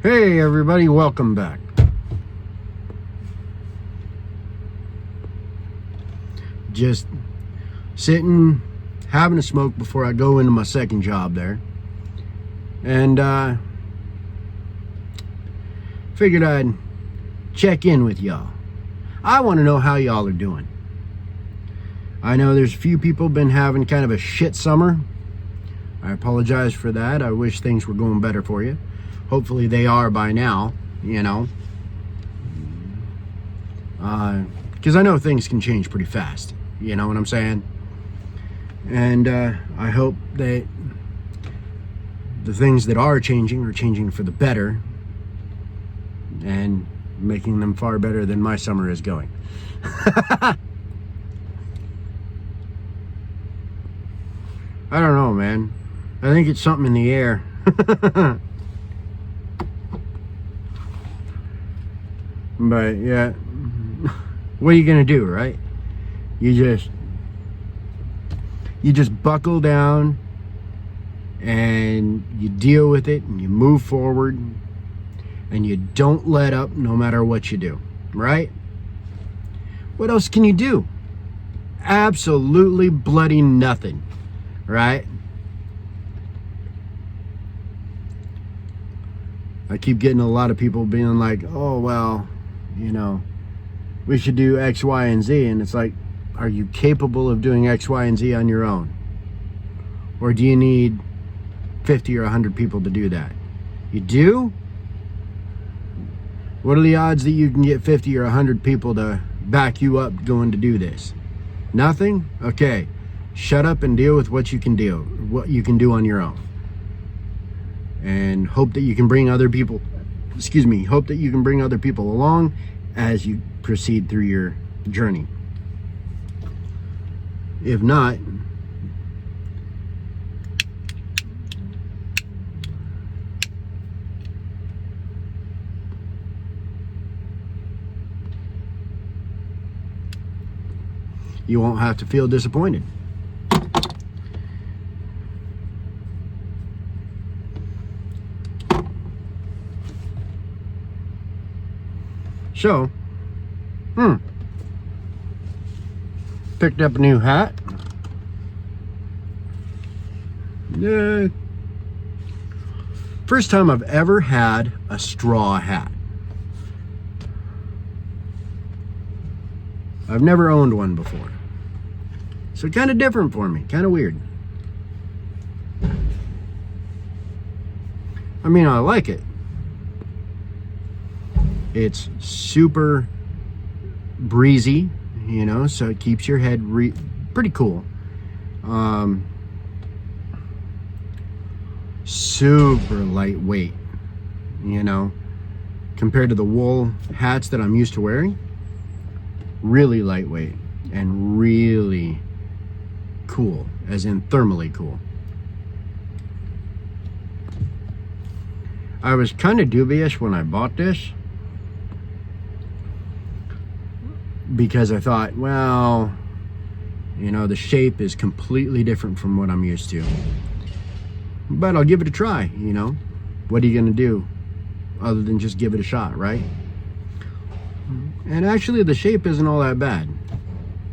Hey everybody, welcome back. Just sitting, having a smoke before I go into my second job there. And figured I'd check in with y'all. I want to know how y'all are doing. I know there's a few people been having kind of a shit summer. I apologize for that. I wish things were going better for you. Hopefully they are by now, you know. Because I know things can change pretty fast. You know what I'm saying? And I hope that the things that are changing for the better and making them far better than my summer is going. I don't know, man. I think it's something in the air. But yeah, what are you gonna do, right? You just buckle down and you deal with it and you move forward and you don't let up no matter what you do, right? What else can you do? Absolutely bloody nothing, right? I keep getting a lot of people being like, oh, well, you know, we should do X, Y, and Z. And it's like, are you capable of doing X, Y, and Z on your own? Or do you need 50 or 100 people to do that? You do? What are the odds that you can get 50 or 100 people to back you up going to do this? Nothing? Okay. Shut up and deal with what you can do on your own. And hope that you can bring other people, hope that you can bring other people along as you proceed through your journey. If not, you won't have to feel disappointed. So, picked up a new hat. First time I've ever had a straw hat. I've never owned one before. So kind of different for me, kind of weird. I mean, I like it. It's super breezy, you know, so it keeps your head pretty cool. Super lightweight, you know, compared to the wool hats that I'm used to wearing. Really lightweight and really cool, as in thermally cool. I was kind of dubious when I bought this, because I thought, well, you know, the shape is completely different from what I'm used to. But I'll give it a try, you know. What are you going to do other than just give it a shot, right? And actually, the shape isn't all that bad.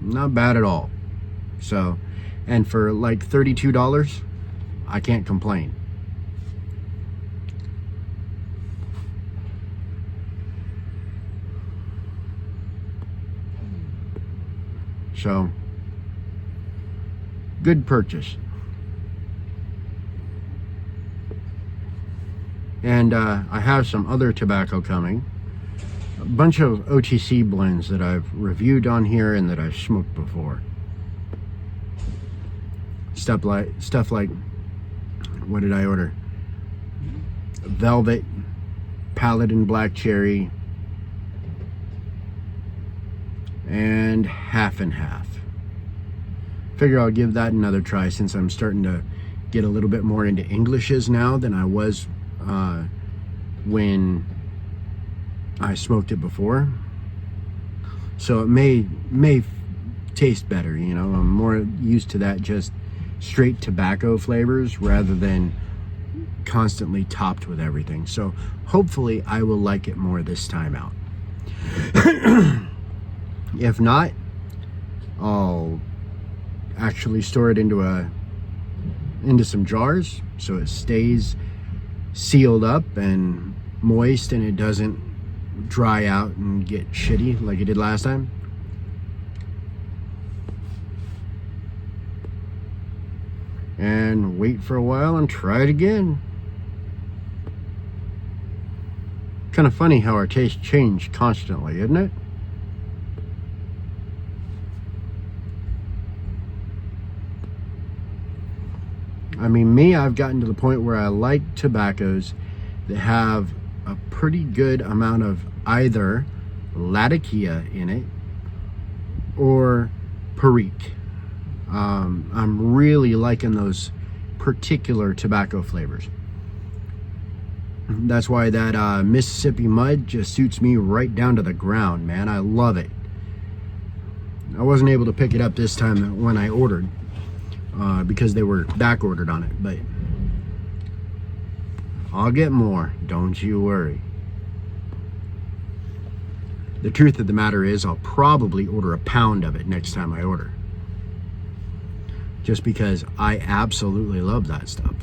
Not bad at all. So, and for like $32, I can't complain. So, good purchase. And I have some other tobacco coming. A bunch of OTC blends that I've reviewed on here and that I've smoked before. Stuff like, what did I order? Velvet, Paladin Black Cherry, and half and half. Figure I'll give that another try since I'm starting to get a little bit more into Englishes now than I was when I smoked it before. So it may taste better, you know. I'm more used to that just straight tobacco flavors rather than constantly topped with everything. So hopefully I will like it more this time out. If not, I'll actually store it into some jars so it stays sealed up and moist and it doesn't dry out and get shitty like it did last time. And wait for a while and try it again. Kind of funny how our tastes change constantly, isn't it? I mean, me, I've gotten to the point where I like tobaccos that have a pretty good amount of either Latakia in it or Perique. I'm really liking those particular tobacco flavors. That's why that Mississippi Mud just suits me right down to the ground, man. I love it. I wasn't able to pick it up this time when I ordered because they were back ordered on it, but I'll get more, don't you worry. The truth of the matter is I'll probably order a pound of it next time I order, just because I absolutely love that stuff.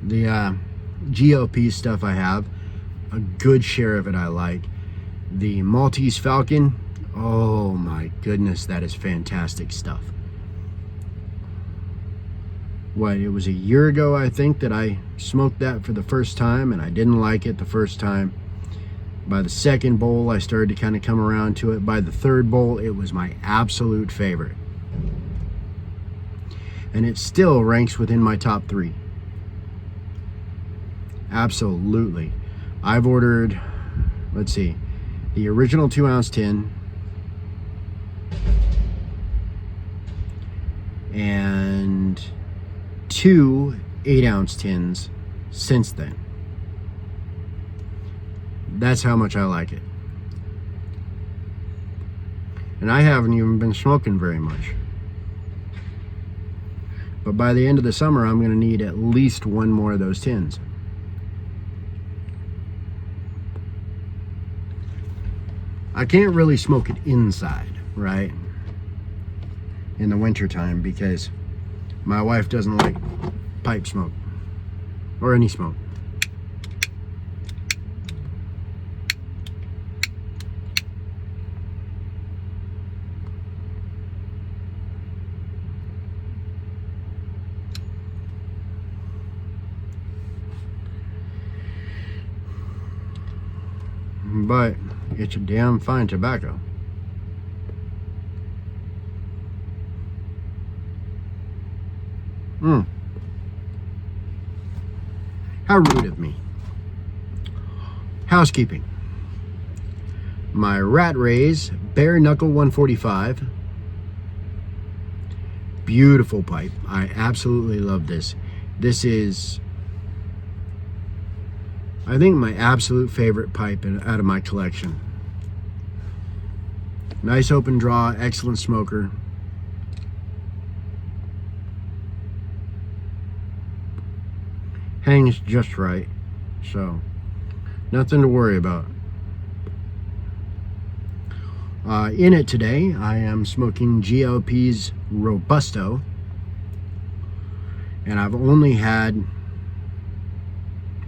The GOP stuff I have, a good share of it I like. The Maltese Falcon, oh my goodness, that is fantastic stuff. What, it was a year ago, I think, that I smoked that for the first time, and I didn't like it the first time. By the second bowl, I started to kind of come around to it. By the third bowl, it was my absolute favorite. And it still ranks within my top 3. Absolutely. I've ordered, let's see, the original 2-ounce tin and 2 8-ounce tins since then. That's how much I like it. And I haven't even been smoking very much. But by the end of the summer, I'm going to need at least 1 more of those tins. I can't really smoke it inside, right? In the wintertime, because my wife doesn't like pipe smoke or any smoke. But it's a damn fine tobacco. How rude of me. Housekeeping. My Rat Rays Bare Knuckle 145. Beautiful pipe. I absolutely love this. This is, I think, my absolute favorite pipe out of my collection. Nice open draw, excellent smoker. Hangs just right, so nothing to worry about. In it today, I am smoking GLP's Robusto, and I've only had,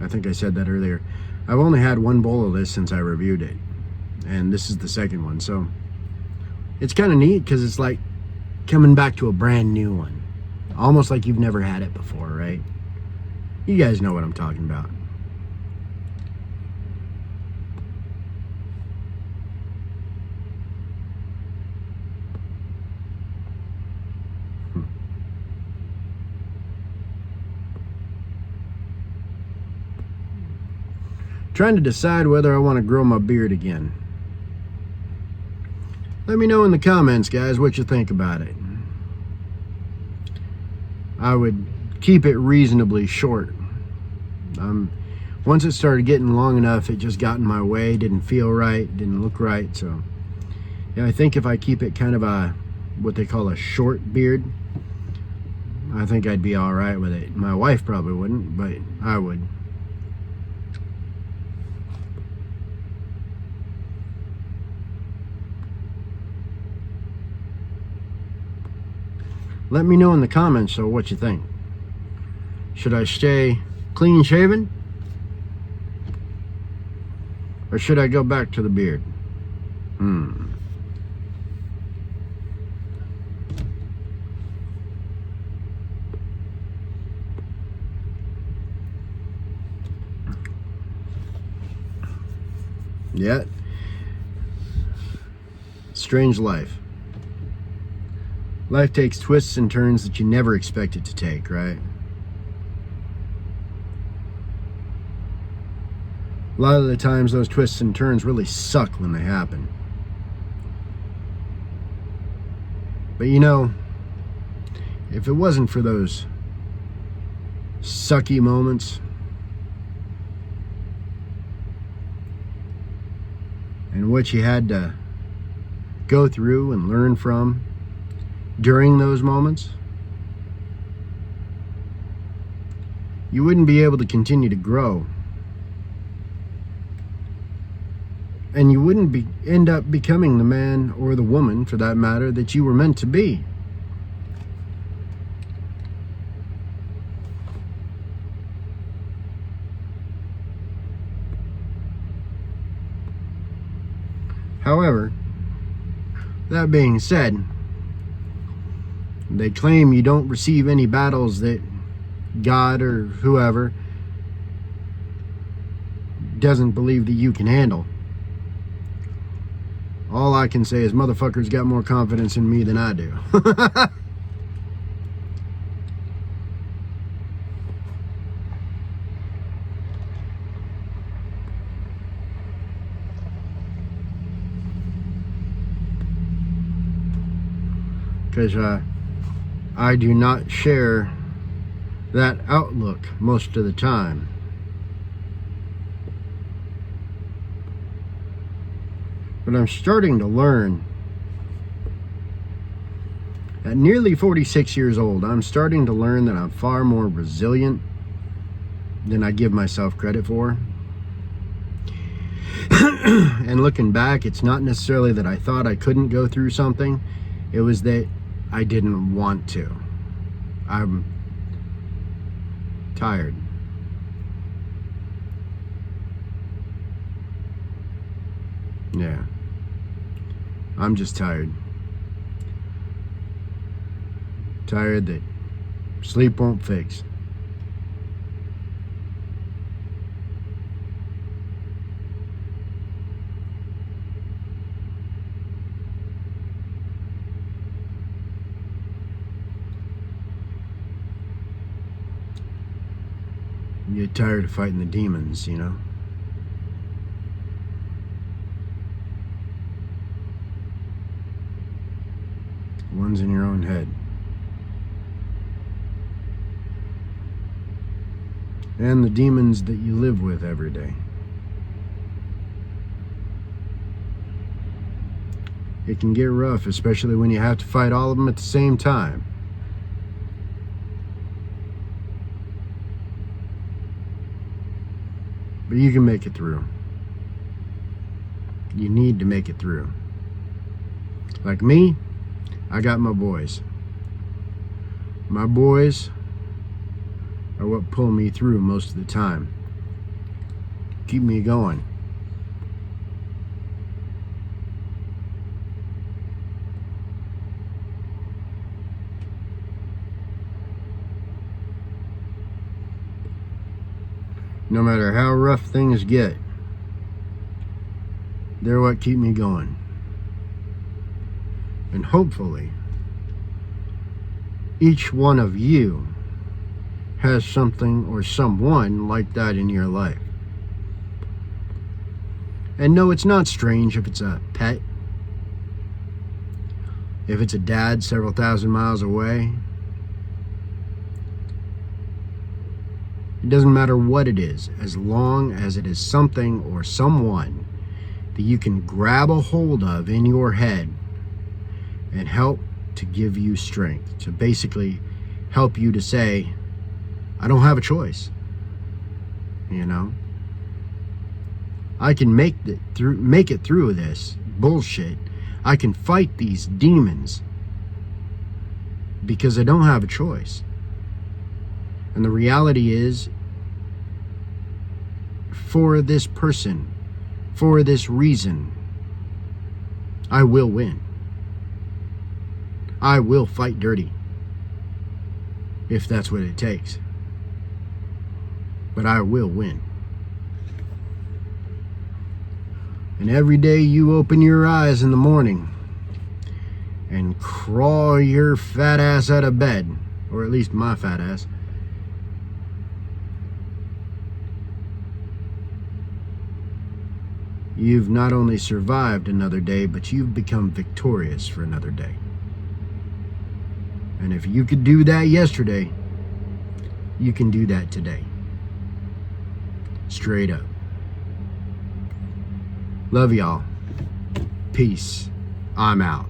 I think I said that earlier, I've only had 1 bowl of this since I reviewed it, and this is the second one, so it's kind of neat because it's like coming back to a brand new one, almost like you've never had it before, right? You guys know what I'm talking about. Trying to decide whether I want to grow my beard again. Let me know in the comments, guys, what you think about it. I would keep it reasonably short. One once it started getting long enough, it just got in my way, didn't feel right, didn't look right. So yeah, I think if I keep it kind of a, what they call a short beard, I think I'd be all right with it. My wife probably wouldn't, but I would. Let me know in the comments, so what you think. Should I stay clean shaven? Or should I go back to the beard? Yeah. Strange life. Life takes twists and turns that you never expect it to take, right? A lot of the times those twists and turns really suck when they happen. But you know, if it wasn't for those sucky moments and what you had to go through and learn from during those moments, you wouldn't be able to continue to grow. And you wouldn't end up becoming the man, or the woman for that matter, that you were meant to be. However, that being said, they claim you don't receive any battles that God or whoever doesn't believe that you can handle. All I can say is motherfuckers got more confidence in me than I do. Because I do not share that outlook most of the time. But I'm starting to learn. At nearly 46 years old, I'm starting to learn that I'm far more resilient than I give myself credit for. And looking back, it's not necessarily that I thought I couldn't go through something. It was that I didn't want to. I'm tired. Yeah. I'm just tired. Tired that sleep won't fix. You get tired of fighting the demons, you know? One's in your own head. And the demons that you live with every day. It can get rough, especially when you have to fight all of them at the same time. But you can make it through. You need to make it through. Like me, I got my boys. My boys are what pull me through most of the time. Keep me going. No matter how rough things get, they're what keep me going. And hopefully, each one of you has something or someone like that in your life. And no, it's not strange if it's a pet, if it's a dad several thousand miles away. It It doesn't matter what it is, as long as it is something or someone that you can grab a hold of in your head and help to give you strength, to basically help you to say, I don't have a choice. You know, I can make it through this bullshit. I can fight these demons because I don't have a choice. And the reality is, for this person, for this reason, I will win. I will fight dirty, if that's what it takes. But I will win. And every day you open your eyes in the morning and crawl your fat ass out of bed, or at least my fat ass, you've not only survived another day, but you've become victorious for another day. And if you could do that yesterday, you can do that today. Straight up. Love y'all. Peace. I'm out.